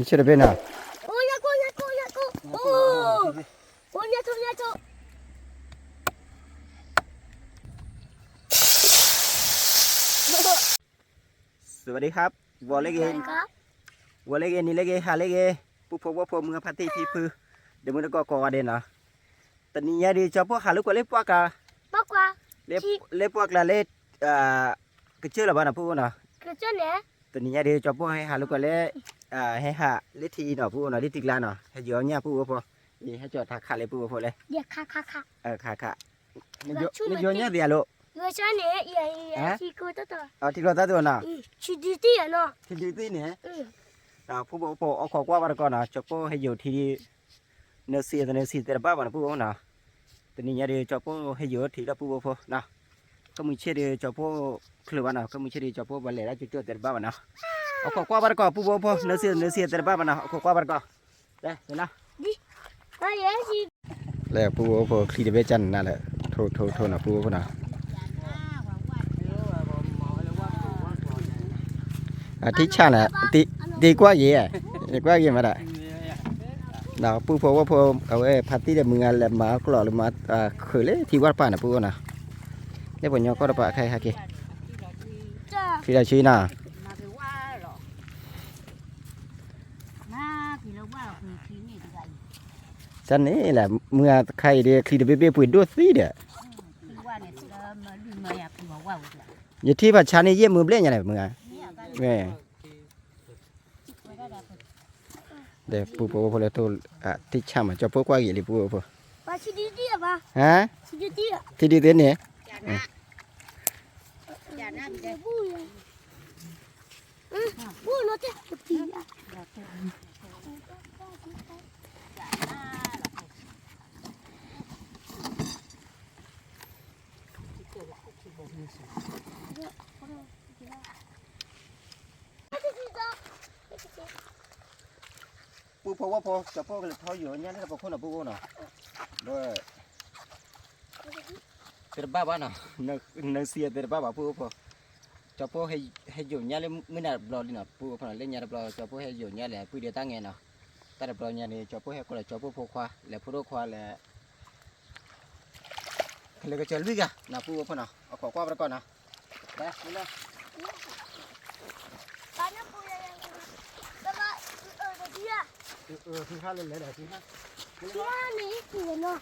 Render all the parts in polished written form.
chưa được bên nào ôi nhà cô ôi nhà cô สวัสดีครับวอลเลเกนวอลเลเกนนี่เลเกฮาเลเกผู้พบว่าผมเมืองพัทยาพื้นเดี๋ยวมึงจะก่อเด่นนะตอนนี้ยาดีชอบพวกหาลูกก็เล็บพวกอะเล็บพวกละเล็บก็เชื่อหรือเปล่านะพูดนะคือเจ้าเนี่ยตอนนี้ยาดีชอบพวกให้หาลูกก็เล็บให้หาเล็บทีเนาะพูดนะเล็บติกลาเนาะให้เยอะเนี่ยพูดว่าพอนี่ให้จอดทักขาเลยพูดว่าพอเลยเดี๋ยวค่ะขานี่เยอะเนี่ยเดียวลูกเมื่อเช้าเนี่ยที่กูตัวที่เราตัดตัวน่ะที่ดีที่อ่ะเนาะที่ดีที่เนี่ยผู้บอกเอาขอกว่าบ้านก่อนนะชอบพวกให้อยู่ที่เนื้อเสียแต่บ้านนะพูดว่านะตอนนี้ยาดีชอบพวกให้เยอะที่เราพูดว่าพอนะก็มึงเชื่อดีชอบพวกคลือบ้านนะก็มึงเชื่อดีชอบพวกบัลเล่แล้วจุดแต่บ้านนะเอาขอกว่าบ้านก่อนพูดว่าพอเนื้อเสียแต่บ้านนะเอาขอกว่าบ้านก่อนได้เห็นนะดิอะไรสิแล้วพูดว่าพอคลีเดเวจันนั่นแหละโทษนะพูดว่าพอนะที่ชาแหละตีกว่าเย่กว่าเย่มาได้เราพูดว่าพอเอาไอ้พัดที่เดมือแหลมมาก็หล่อเลยมาเคยเลยที่วัดป่านะพูดนะเนี่ยผมยอก็ระบาดใครฮะกี่ที่ได้ชี้น่ะจันนี่แหละเมื่อใครเดียคลีเดเบเบ้ปุ๋ยด้วยสิเดียอย่าที่ว่าชานี่เยี่ยมมือเล่นยังไงมือแม่เดี๋ยวปูพอเลยตัวที่ช่ำจะพวกว่ากี่ลิปูพอที่ดีอ่ะป่ะฮะที่ดีเนี่ยปูโนเตตีอ่ะปูพอว่าพอจะพอเลยทออยู่เนี่ยนะครับพอคนละปูเนาะด้วยเตะบ้าเนาะนักเสียเตะบ้าปูพอจะพอให้อยู่เนี่ยเลยไม่น่าบล็อกดิเนาะปูพอเล่นเนี่ยบล็อกจะพอให้อยู่เนี่ยแหละปูเดียวตั้งไงเนาะแต่บล็อกเนี่ยจะพอให้คนละจะพอพอควาแล้วพอควาแล้วเลยก็จะลุยกันนะปูพอเนาะเอาขอควาไปก่อนนะได้นี่เลยที่ข้าเล่นเลยที่ข้านี่คือเนาะ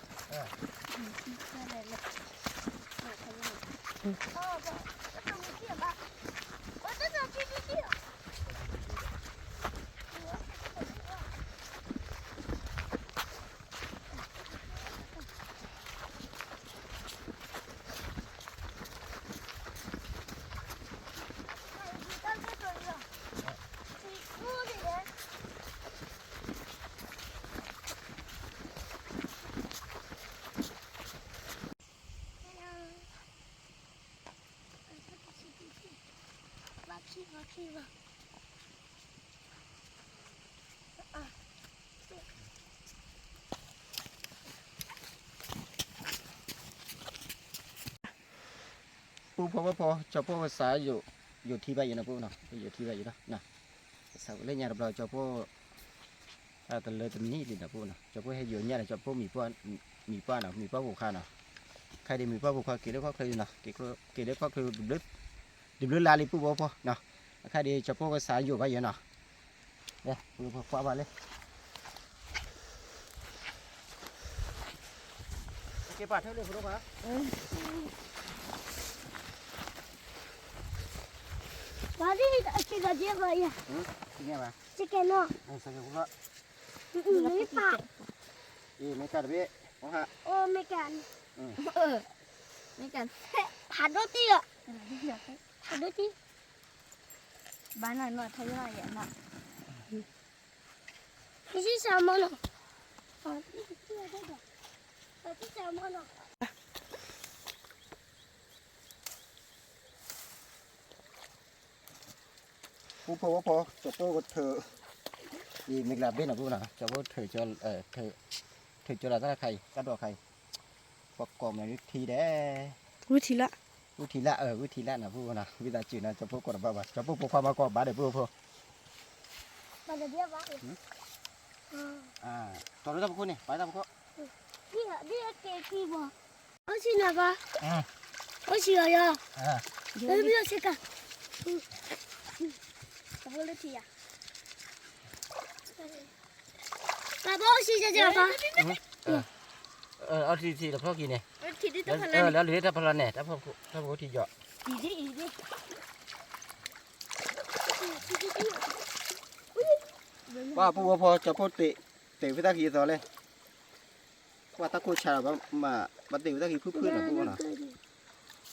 ปูพอจะพอภาษาอยู่ที่ใบอยู่นะปูเนาะอยู่ที่ใบอยู่นะสาวเล่นยาเราจะพอตะเลยตะนี้ดินะปูเนาะจะพอให้อยู่เนี่ยจะพอมีป้าเนาะมีป้าบุคคลเนาะใครได้มีป้าบุคคลเกี่ยวกับใครเนาะเกี่ยวกับคือดิบลาลิปูพอเนาะใครได้จะพอภาษาอยู่ใบอยู่เนาะเนี่ยปูพอมาเลยเก็บปลาเท่าเลยปูปะว่าที่ชิคกี้พายไปอ่ะชิคกี้พายไม่ปากไม่กันพี่โอ้ไม่กันไม่กันผัดโรตีอ่ะผัดโรตีบ้านหน่อยทำยังไงอ่ะนะไม่ใช่แซลมอนหรอกไม่ใช่แซลมอนหรอกปูพอจะโตก็เธอดีไม่กลับเบ้นนะปูนะจะว่าเธอจะเธอจะละใครกัดดอกใครประกอบในวิธีได้วิธีละนะพูดนะวิธีจืดนะจะพูดก่อนบ้าจะพูดความมากรอบบ้าเดี๋ยวพูด มันจะเรียกว่าต่อเลยท่านผู้นี่ไปท่านผู้นี่เกคีบ่เอาชินะปะเอาชิอะยะเฮ้ยไม่ต้องเช็คกันจะพูดเลยทีอ่ะป้าบอกชิจะเจอปะเอาทีแล้วพ่อกินเนี่ย ทีนี้ต้องพลัน แล้วเหลือถ้าพลันเนี่ยถ้าพ่อทีเจาะ อีดิว่าผู้ว่าพอจะพูดเตะวิตาคีต่อเลยว่าตะโกชามาเตะวิตาคีพื้นๆนะผู้ว่านะ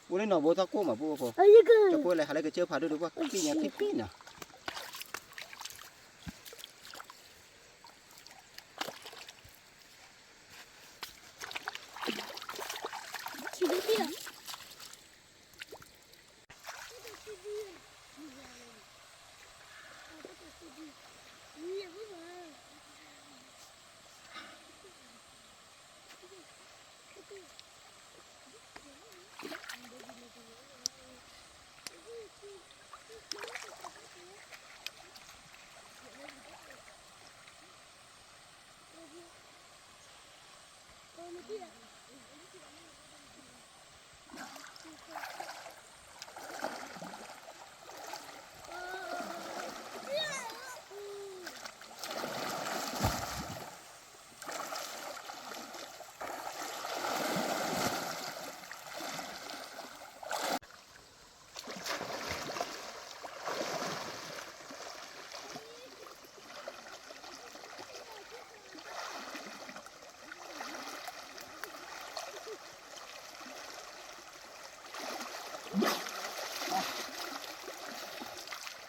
ผู้เล่นหนอโบตะโกมาผู้ว่าพอจะพูดอะไรอะไรก็เจอผ่าด้วยว่าปีนี้ที่ปีน่ะทีนี้ที่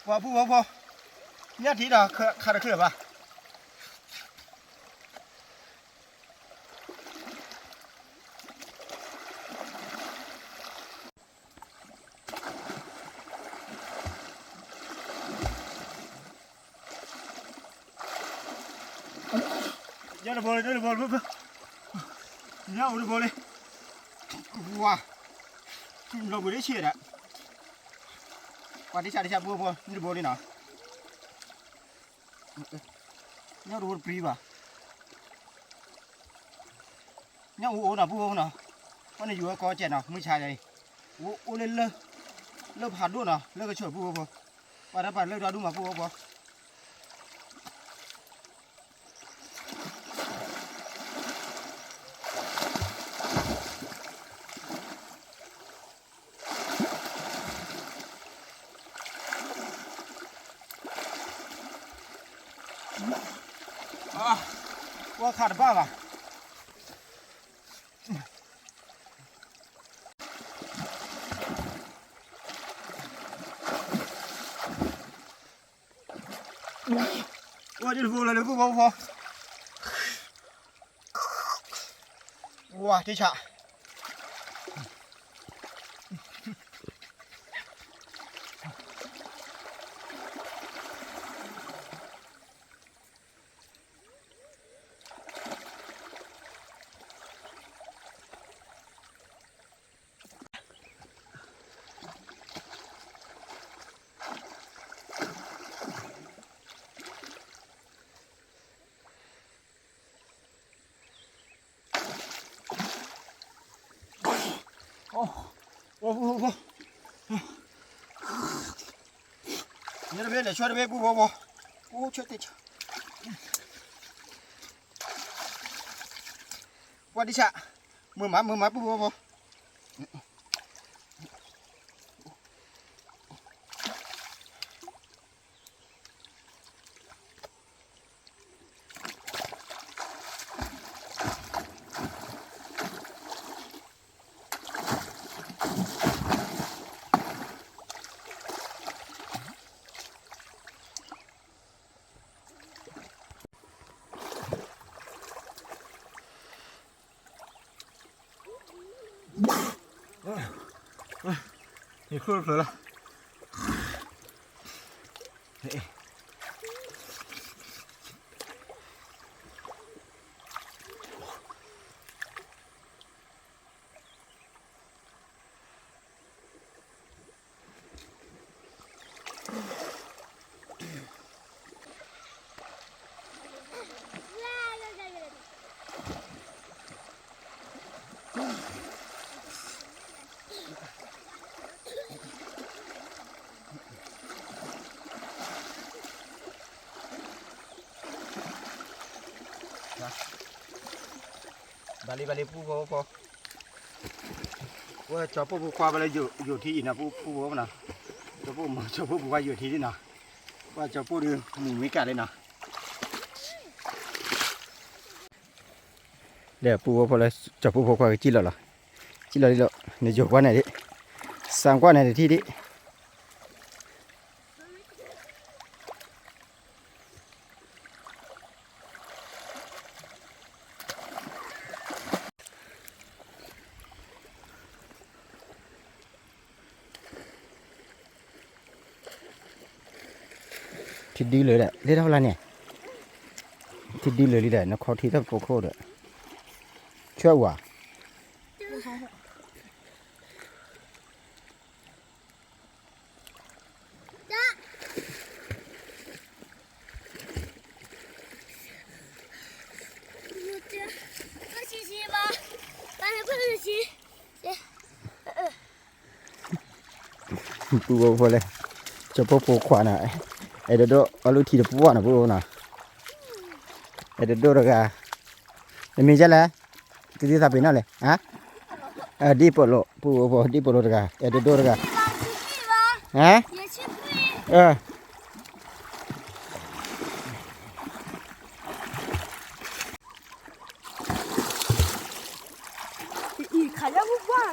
ว่าผู้ว่าพอเนี่ยทีน่ะขาดเคลื่อนป่ะยันบอลปุ๊บเนี่ยอุดบอลเลยว้าเราไม่ได้เชียร์อ่ะว่าที่ชาบัวนี่บอลเลยเนาะเนี่ยดูปรีบ่ะเนี่ยโอ้น่ะบัวน่ะวันนี้อยู่กับกอเจ็ดน่ะไม่ใช่เลยโอ้เล่นเลิกผ่านด้วยน่ะเลิกก็ช่วยบัวว่าถ้าผ่านเลิกเราดูมาบัวว่าขาดบ้าป่ะว่าจะพูดอะไรกูพอว่าที่ฉะโอ้เนี่ยเดี๋ยวช่วยเดี๋ยวกูโอ้ช่วยติดว่าดิฉะมือหมาปูนี่คือเสือละ balik pu poว่าจอปูควาไปเลยอยู่ที่นะปูนะจอปูว่าอยู่ที่นี่นะว่าจอปูดูหมูไม่กัดเลยนะเดี๋ยวปูพอเลยจอปูควาจีแล้วเหรอจีแล้วดิในจกว่าไหนดิสามกว่าไหนที่ดิทิดดีเลยแหละเรียกเท่าไรเนี่ยทิดดีเลยแหละนักขอที่ต้องโคตรเลยช่วยว่ะปูพอเลยจะปูขวาน่ะไอ้เด็กเอาลูกทีเดียวปูน่ะปูน่ะไอ้เด็กระกามีจะแล้วที่ทำเป็นอะไรฮะดีปลอปูดีปลอระกาไอ้เด็กระกาฮะอีขายแล้วว่า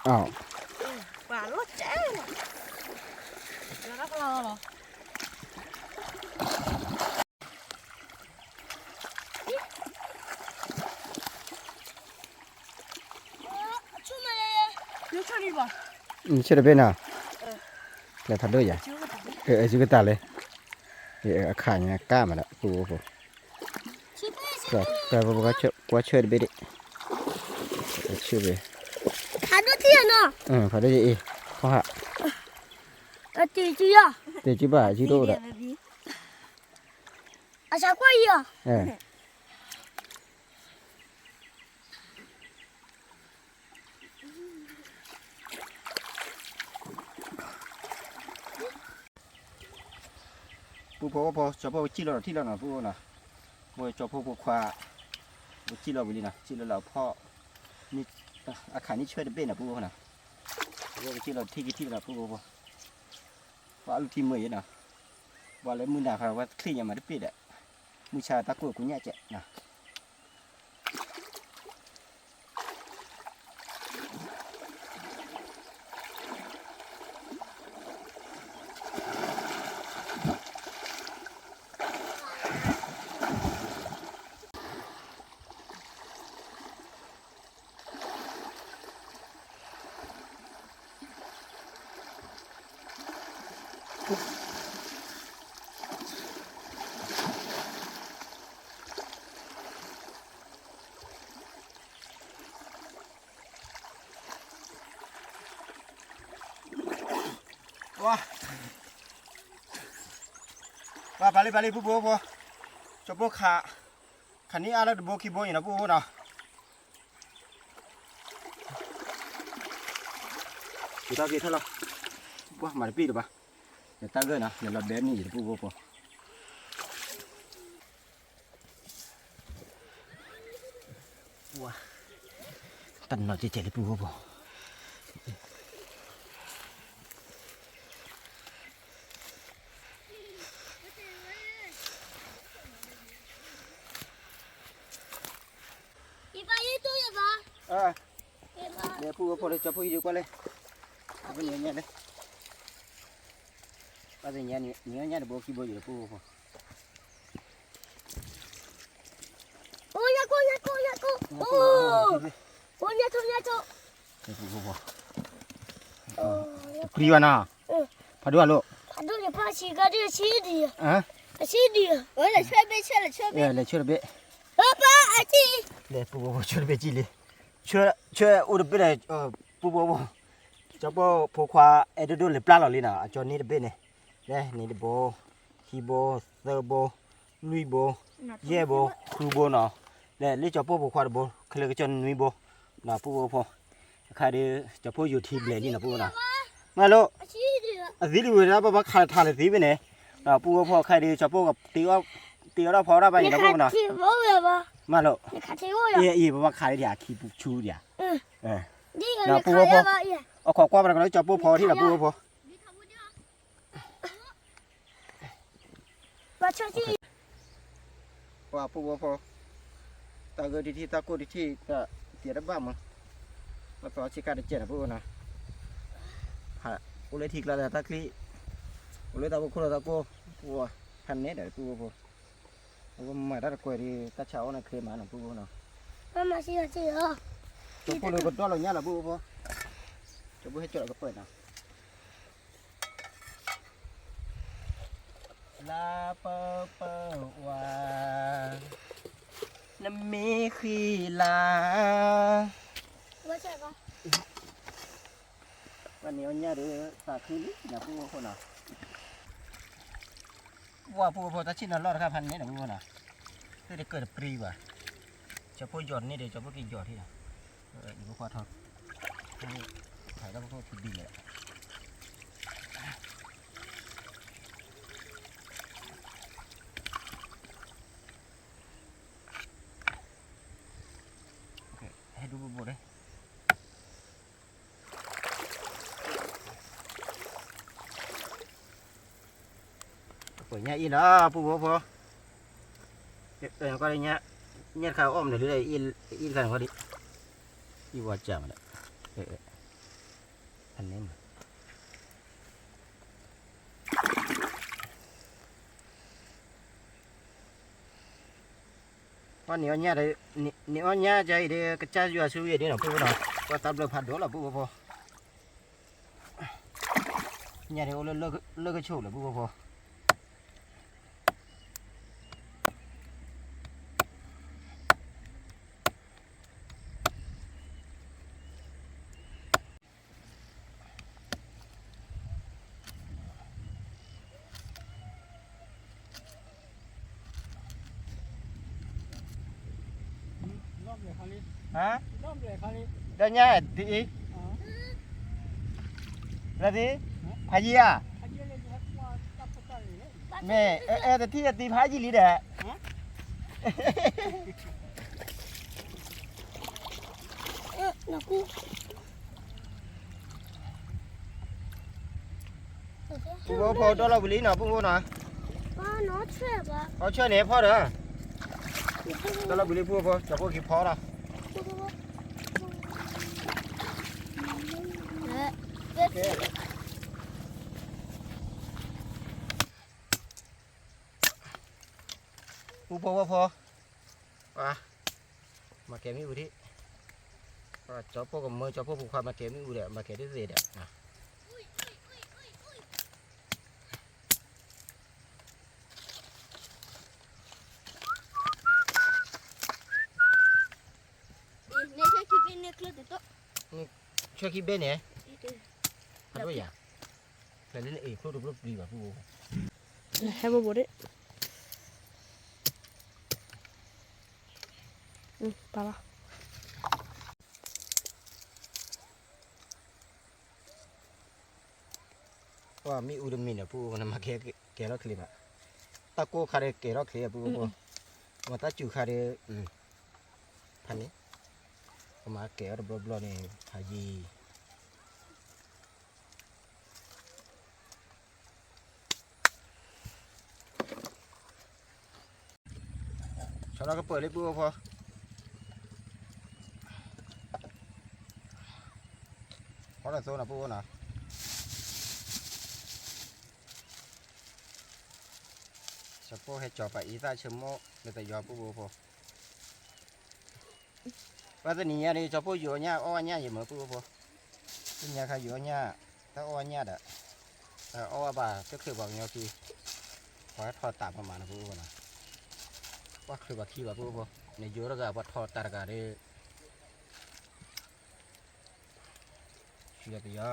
อ้าวป่ารถแจ้งแล้วก็รอเหรอช่วยมาเลยเดี๋ยวช่วยดีป่ะช่วยได้เป็นอ่ะแล้วทัดด้วยยังช่วยกันตาเลยขาเนี่ยกล้ามาแล้วปูก็ช่วยได้ดิช่วยไปทัดด้วยที่ไหนทัดด้วยอีเพราะฮะตีจีอ่ะตีจีบ้าจีโร่ละอาชาควายอ่ะปูพอจะพอจีเราที่เราหน่ะปูน่ะปูจะพอปูควาปูจีเราไปดินะจีเราพ่อนี่อาคารนี้ช่วยได้เป็นนะปูน่ะปูจีเราที่เราปูว่าลูกทีมเมย์นะว่าแล้วมือหนาพาว่าคลี่ยังมาได้ปิดอ่ะมือชาตะกั่วกูเนี่ยเจ๊นะว่าบาลีปูจะปูขาขันนี้อะไรดูโบคีโบอยู่นะปูนะกี่ตากี่เท่าไหร่ว่ามาได้ปีหรือเปล่าเดี๋ยวตั้งเลยนะเดี๋ยวเราเบนนี่จะปูว้าตันหน่อยจะเจ๋งเลยปูเดี๋ยวพูดพอเลยจะพูดอยู่ก็เลยเอาไปเนี่ยเลยเอาไปเนี่ยเดี๋ยวบอกกี่บ่อยู่พูดพอโอ้ยากูโอ้ยาโตพูดพอปรีวานะพอดูอะไรพอดูเลยพอชีก็ได้ชีดีชีดีเออเลยช่วยเบ้ป้าอาชีเลยพูดพอช่วยเบ้จีเลยช่วยอุดไปเลยปูจะพอควาเอเดอร์เลยปลาหล่อเลยนะจอนี่เดเบ้เนี่ยนี่เดโบฮีโบเซอร์โบลุยโบเย่โบครูโบเนาะเนี่ยเลี้ยจะพอควาเดโบเคลื่อนจนลุยโบนะปูพอใครเดจะพออยู่ทีเบลนี่นะปูนะมาโลสีดูนะป้าขาดทานเลยสีไปเนี่ยปูพอใครเดจะพอกับตีว่าเราพอได้ไปนะปูนะ มาแล้ว 你看这个呀， อีบ่ว่าขายเดี๋ยวขี้ปุกชูเดี๋ยวเออ这个你看呀吧呀， เอาขอกว่าไปแล้วจับปูพอที่ละปูพอ 把车进， ว่าปูพอตาเกิดที่ตากูที่ก็เตียดบ้ามั้งมาต่อชิการเจ็ดนะปูนะฮะกูเลยทิ้งแล้วตะคลีกูเลยตาบุคุตากูปูพันเนี้ยเดี๋ยวปูพอกูมาได้กล้วยที่ตาเช้านะเคยมาหนังปูนะ 妈妈是要这个， จับปูเลยกดตัวเราเนี่ยละปูพอจับปูให้จอดก็เปิดนะลาเปเปว่าน้ำมีขีลา 我这个， วันนี้วันนี้เดี๋ยวตาคืนนะปูคนน่ะว่าปูพอตาชินรอดครับพันนี้นะปูน่ะคือได้เกิดปรีว่ะจะพูดหยอดนี่เดี๋ยวจะพูดกินหยอดที่น่ะอยู่พวกควาทอดถ่ายแล้วพวกพูดดีเลยโอเคให้ดูบูเลยเปิดเงี้ยอีนะปูพอก็ได้เงี้ยเงี้ยข้าวอ้อมเดี๋ยวเลยอีกันพอดีอีวัวจ่ามันอันนี้มันวันนี้เงี้ยเลยนี่เงี้ยใจเดี๋ยวกระจายอยู่สู้อยู่ดีนะปูนะว่าตับเลยผัดโดนละปูพอเงี้ยเดี๋ยวเลิกก็โชว์ละปูพอฮะได้เงี้ยทีแล้วทีพายีอ่ะแม่แต่ที่ตีพายีลีเด้อ老姑， ปูพอตัวเราบุรีนะปูนะ 妈拿去吧， เอาช่วยเนี่ยพ่อเด้อ 你看 ตัวเราบุรีปูพอจะพูดกี่พอละ 这， ปูพอว่ามาเก็บมีบุรีว่าจอพวกกับมือจอพวกผูกความมาเก็บมีบุรีมาเก็บได้เสร็จอ่ะ 那些去给那壳的多， ช่วยคิดเบ้เนี่ยทำด้วยอย่างแต่เล่นเอกรูปดีกว่าปู 还不不的，爸爸， ว่ามีอุดมมีเนี่ยปูมันมาแกเราคลิปอะตะโกคาเรแกเราคลิปปูมาตะจูคาเรพันนี้มาแกเราบล็อกเนี่ยพายีชาวเราก็เปิดเลยปูพอเพราะเราโซนนะปูนะจะปูให้จอไปอีตาเชมโมเลยแต่ยอปูพอว่าแต่นี้นี่จะปูอยู่เนี่ยอ้อเนี่ยอยู่เหมือนปูพอที่เนี่ยค่ะอยู่เนี่ยถ้าอ้อเนี่ยเด้ออ้อบ่าก็คือบอกเนี่ยคือขอให้ทอดตามประมาณนะปูนะว่าคือว่าขี้ว่าปูพอในยูแล้วก็ว่าทอดตากาได้เชื่อตียา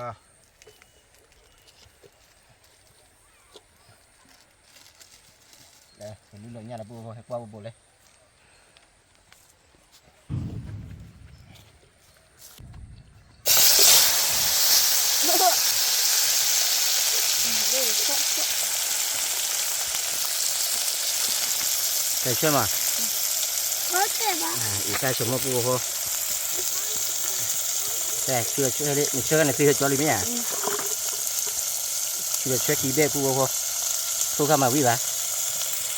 เดี๋ยวเห็นดูเลยเนี่ยนะปูพอให้กว่าปูเลยใช่ไหม 我这吧。 อีกาชมมาปูพอแต่เชื่อเลยมันเชื่อในปีจอลิเมียเชื่อกี่เบ้ปูพอสู้ข้ามาวิบะ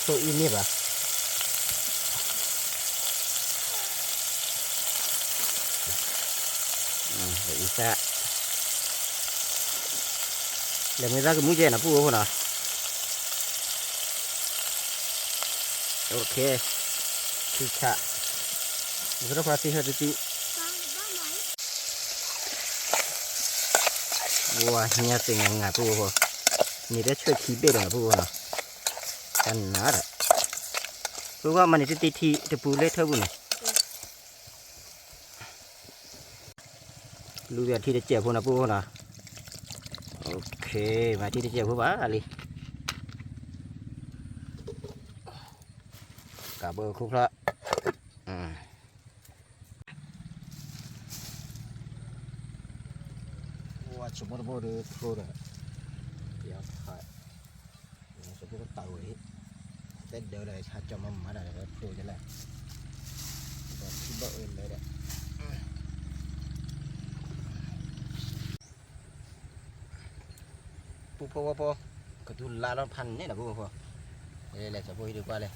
สู้อินนี่บะอีกาเดี๋ยวมีรักมุ้งเจนะปูพอนะโอเคคือค่ะนี่ก็พอสิเหรอจีว้าเนี่ยสิ่งยังไงปูพอนี่ได้ช่วยขี้เบ็ดหรอปูพอนะกันน่าละปูว่ามันจะตีทีจะปูเล็กเท่าบุญรู้แบบที่จะเจ็บพูนะปูพอนะโอเคมาที่จะเจ็บพูบ้าอะไรกาเบอร์คุกละว่าสมมติว่าดูโคตรเดี๋ยวถ่ายสมมติว่าเต่าดิเด็ดเดี๋ยวเลยถ้าจะมาได้แล้วดูจะแหละแบบที่บ่เอิญเลยแหละปูพอกระตุ้นลาล้านพันนี่นะปูพอเลยแหละจะพูดดีกว่าเลย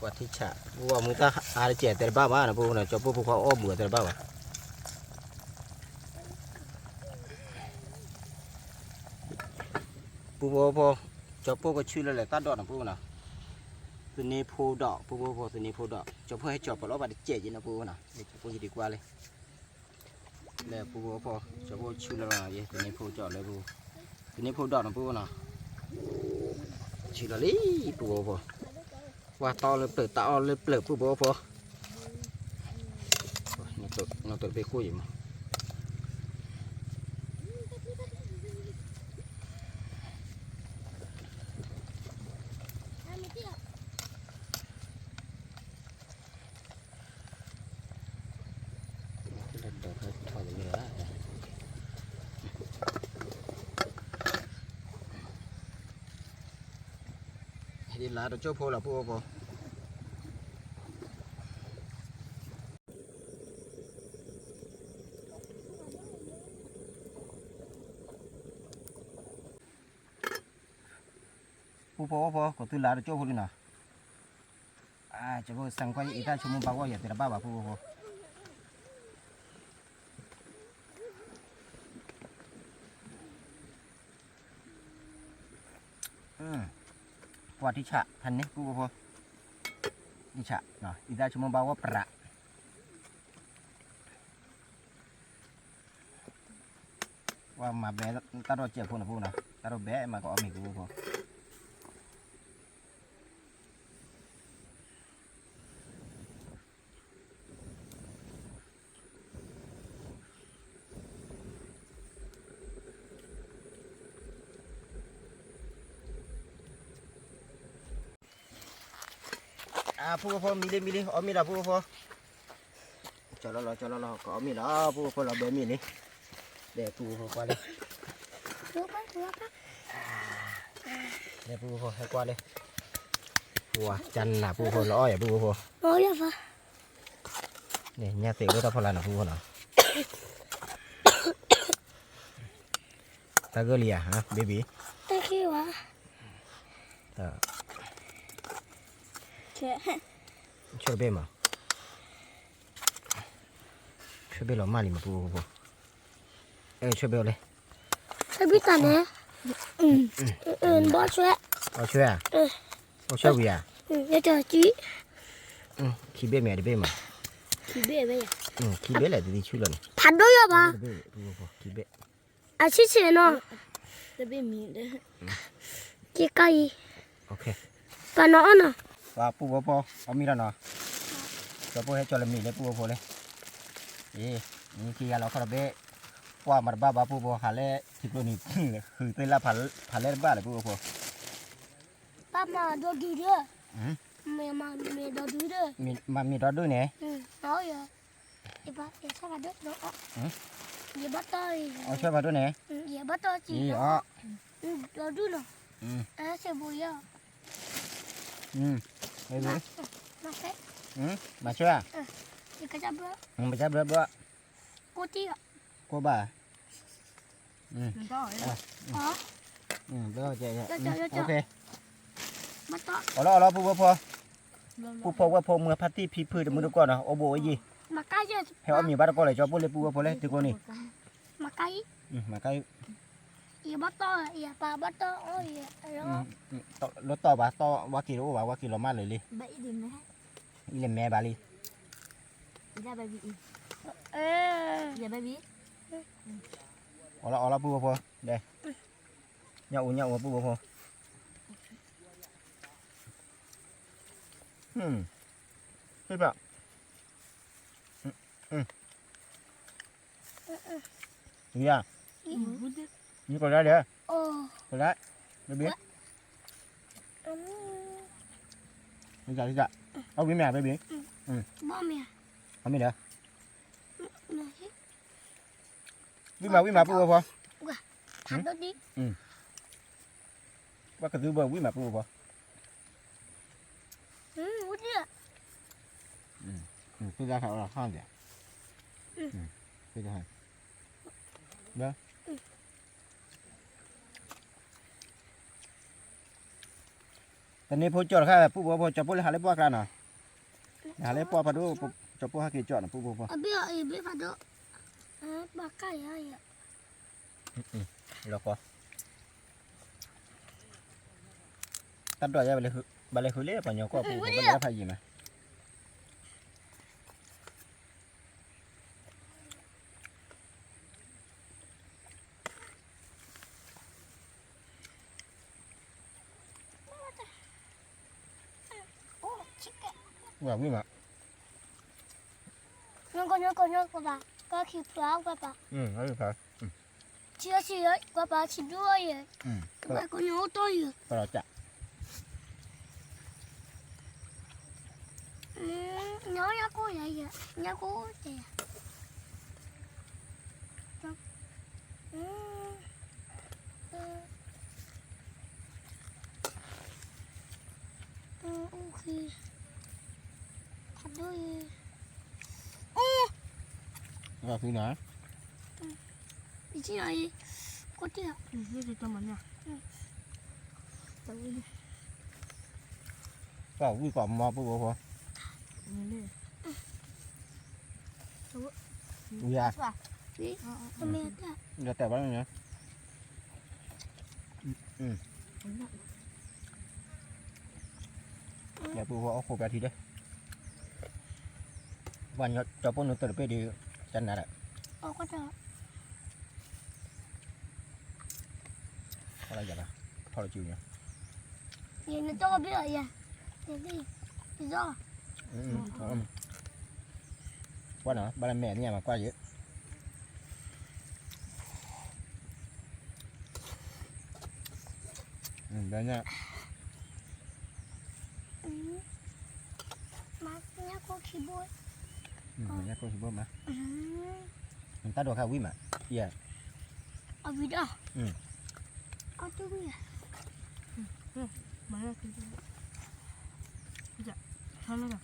ว่าที่ฉะว่ามึงก็อาเจ็ดแต่บ้ามานะปูนะจะปูเขาอ้อมเบื่อแต่บ้าวะปูพอจะปูก็ชื่ออะไรตัดดอกนะปูนะตัวนี้โพดอกปูพอตัวนี้โพดอกจะพูดให้จบไปแล้วบัดเจ็ดยินนะปูนะเดี๋ยวจะพูดดีกว่าเลยแล้วปูพอจะพูดชื่ออะไรยี่ตัวนี้โพดอกเลยปูตัวนี้โพดอกนะปูนะชื่ออะไรปูพอว่าตอเลยเปิดตาเลยเปลือกปูพอเราตัวไปคุยมั้งดีละตัวเจ้าโพละปูพอปูพอก็ตัวละตัวเจ้าโพเลยนะจะพูดสังกัดอีตาชั่วโมงบ่าวอย่าเตะบ้าปูพอกว่าที่ฉะพันนี้ปูพอที่ฉะเนาะอีตาชั่วโมงบ่าวประว่ามาแบะตาเราเจ็บพูนะปูนะตาเราแบะมาก็เอามีปูพอปูพอมีเลยเอามีละปูพอจอดแล้วก็เอามีละปูพอเราเบะมีนี่เดี๋ยวปูพอกว่าเลยเดี๋ยวปูพอให้กว่าเลยปูจันน่ะปูพอร้อยปูพอร้อยอะฟ้าเนี่ยเตะก็ต้องพอละนะปูพอนะตาเกลียฮะเบบี้ตาขี้วะช่วยเบมาช่วยเบเรามาลิมาปูพอช่วยเบลเลยช่วยพี่ตาเนี่ยบอช่วยช่วยช่วยวิอ่ะ要叫鸡ขี้เบะเมียดิเบมาขี้เบะขี้เบะเลยดีช่วยเลย盘都要吧ขี้เบะ七钱呢这边米的几个亿OK ปานอนน่ะว่าปูพอเอามีแล้วเนาะจะปูให้จอละมีเลยปูพอเลยนี่ขี้ยาเราคาราเบะว่ามันบ้าปูพอหาเล่ทิพย์นี่คือเต้นละพันเล่บ้าเลยปูพอป้ามาดูดีด้วยมีดอดูด้วยมีดอดูเนี่ยเอาอย่าบ้าอย่าชอบมาด้วยอย่าบ้าต่อยเอาชอบมาด้วยเนี่ยอย่าบ้าต่อยจีดอดูเนาะเสียบุยอ่ะไม่รู้มาเสร็จ มาช่วย Ikan cabut. มาจับเรือบ่ Putih tak? กูบ่า Contoh ya. Oh, เดี๋ยวเจ๊ Cocok. โอเค Matak. เอาละผู้พอผู้พอว่าพอเมื่อพัดที่พี่พืชมือตะก่อนนะโอโบยี่ Makan je. ให้เอามีบ้านตะก่อนเลยจอปุ๊เลยผู้พอเลยตะก่อนนี่ Makan. มาใกล้ Iya batal. Iya pak batal. Oh iya. Ayo. รถต่อบ่าต่อว่ากี่โลว่ากี่โลมาเลย Baik dia meh. อีเลมแม่บาลี Ida baby. Ida baby. เอาละผู้พอเด้เนาผู้พอใช่ปะนี่อ่ะ Budak. นี่ก็ได้เด้อ Oh. ก็ได้เดี๋ยว นี่จ้ะเอาวิ่งแม่ไปวิ่ง Bom ya. เอาไม่เด้อ Nasi. วิ่งมาผู้พอ Thado đi. ว่ากระตือเบอร์วิ่งมาผู้พอ Udah. คือจะเอาข้างเดียวคือจะให้เด้อตอนนี้ผู้จอดค่ะผู้พอจะพูดหาเล็บว่ากันเนาะหาเล็บว่าพอดูจะพูดหากี่จอดนะผู้พอ Abi Thado. Bakar ya ya. แล้วก็ตัดดอกya balik hule apa nyoko aku balik apa aja mah Oh, chicken. wah gue mah Nyoko ba. Có khi pháo qua ba. ayo pak Chia qua ba chỉ đua ya. Ba có nhớ tôi ya. kalau cak Nhớ cô vậy ya. Nhớ cô vậy. Ok. Thật đôi. vào thứ nào Đi chứ này. Có chứ. Ini kita mana? Tahu ni. vào gue còn mò bu bu Ini. ui à Đi. Hôm nay ta. giờ tẻ bao nhiêu nhá Enak. ya bu bu aku berarti deh banyak coba nutur pe di channel ada Có được. kalau jalan kalau ciumnya Nhìn nó to biết rồi à. Nhìn đi. Đi do. qua nữa ba mẹ nhà mà qua vậy đấy nha Mà nhá cô khi bôi. nhà cô bơm mà mình ta đồ khao quý mà dạ Ở vì đó. Ở chỗ gì à? Mana kita? Sekejap. Sana dah.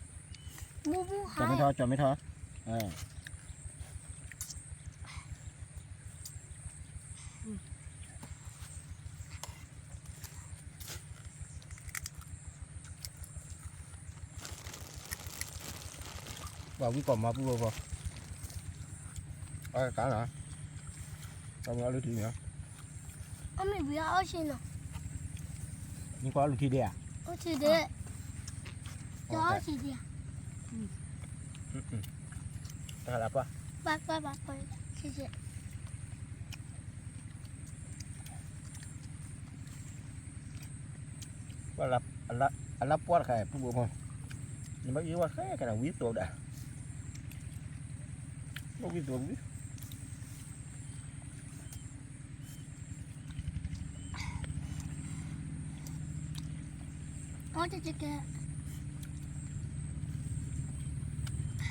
Bu cho hai. mấy thôi vào cái cỏ mà vừa vào cả nữa không có lưỡi thì nữa Ông mày bị ở trên nào? nhưng có lưỡi thì đi à Ở trên đấy. Đó chỉ đi à? ta là apa Bác. Chị. là lắp quát khai phụ bộ không nhưng mà yếu quá khai cái nào biếtตัวđã không biếtตัวbiết Có cho chị kìa.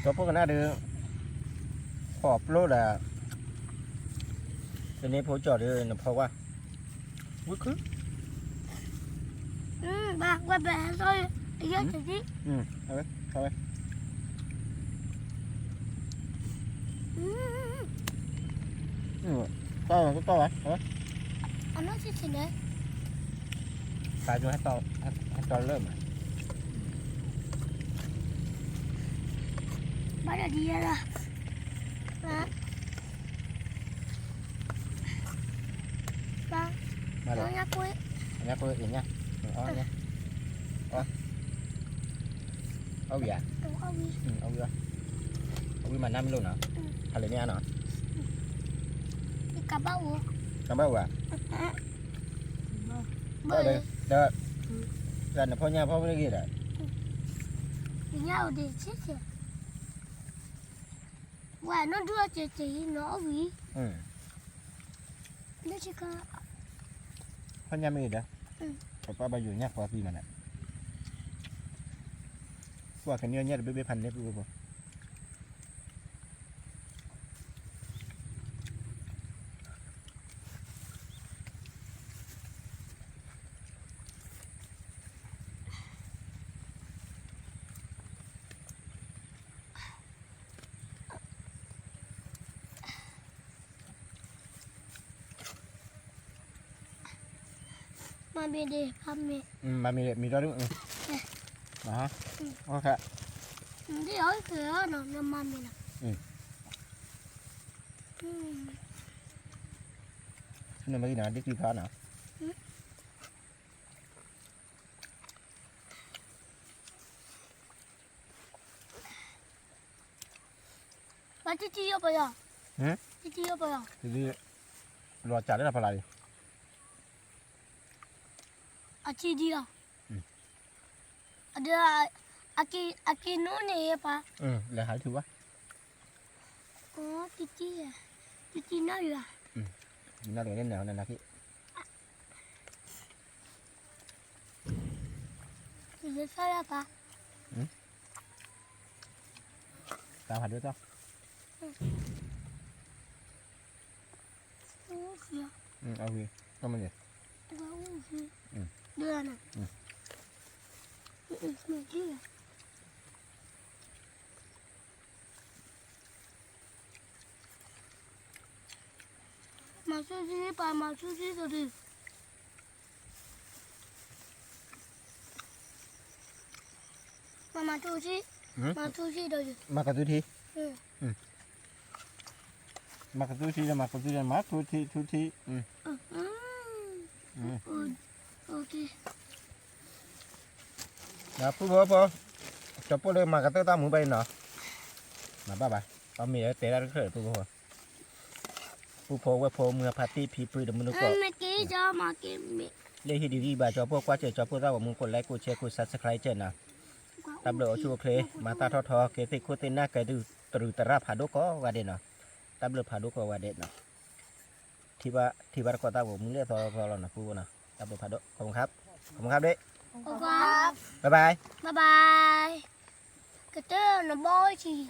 choพวกนั้นđược họp lô là cái này phối trò được nó phao qua bước cứ Bác qua bè thôi. Đi cho chị đi. thôi to à? Anh nói gì đấy? Tại choให้toเริ่ม Bắt đầu đi ra. Ba. Ba. มาเลย Nó nhắc quế. อันนี้ก็อย่างเงี้ยอ๋อเนี่ยอ๋อเอาอย่า Đúng không đi? เอาเยอะเอาวิมาน้ำไม่รู้เนาะอะไรเนี่ยเนาะ Đi cà bao hả? จำได้ว่า Bơi. เด้อกันพ่อเนี่ยพ่อไม่ได้กินอ่ะ Đi nhau để chết kìa. Và nó đưa chỉ nó vì nó chỉ có พ่อเนี่ยไม่กินเด้อป้าไปอยู่เนี่ยพอปีมันอ่ะพวกกันเนี่ยเบ๊พันเนี่ยพูด mà bên đây thăm mẹ. มามีด้วยนะฮะโอเค Đi ở kìa nó mà mẹ nè. Ừ. นี่เมื่อกี้นะดิกี่ข้าวนะ Bà chị chưa bao giờ? Hả? Chị chưa bao giờ? ทีนี้รอจ่ายได้เท่าไหร่ À chị đi à? À đưa à chị nó này bà. แล้วหายถือว่า Chị à. Chị nói rồi à? น่าจะเล่นแนวนั่นนะพี่ Chị sẽ sao ra bà? ตามหาด้วยจ้ะ Ủa kìa. เอาพี่ก็มันเนี่ย Bà uống kìa. Ừ. Đưa nè. Ừ. Mẹ kia. Mà sushi bà mà sushi rồi đi. Mà sushi. Mà sushi rồi đi. มากระตุ้ที Ừ. มากระตุ้ทีแล้วมากระตุ้ทีมาทุทีOk. นะพูดพอจะพูดเลยมากระตุ้ตามมือไปเนาะมาบ้าบ่เอามีเตะได้ก็เกิดพูดพอว่าพอเมื่อพาร์ตี้พีพื้นเดี๋ยวมึงก็ Mẹ kia cho mà kia mẹ. เรียกให้ดีๆบ่าจอพวกว่าเจอจอพวกเราว่ามึงกดไลค์กดแชร์กดซับสไครต์เจอนะตามเดือชัวเพลย์มาตาทอเกติโคเตน่าไกดูตรุตระผาดุก็ว่าเด่นเนาะตามเดือผาดุก็ว่าเด่นเนาะที่ว่าก็ตาผมมึงเรียกทอแล้วนะพูดนะตามเดือผาดุขอบคุณครับเด็ก Ok. บ๊ายบาย Bye bye. Cái tên là bôi chị.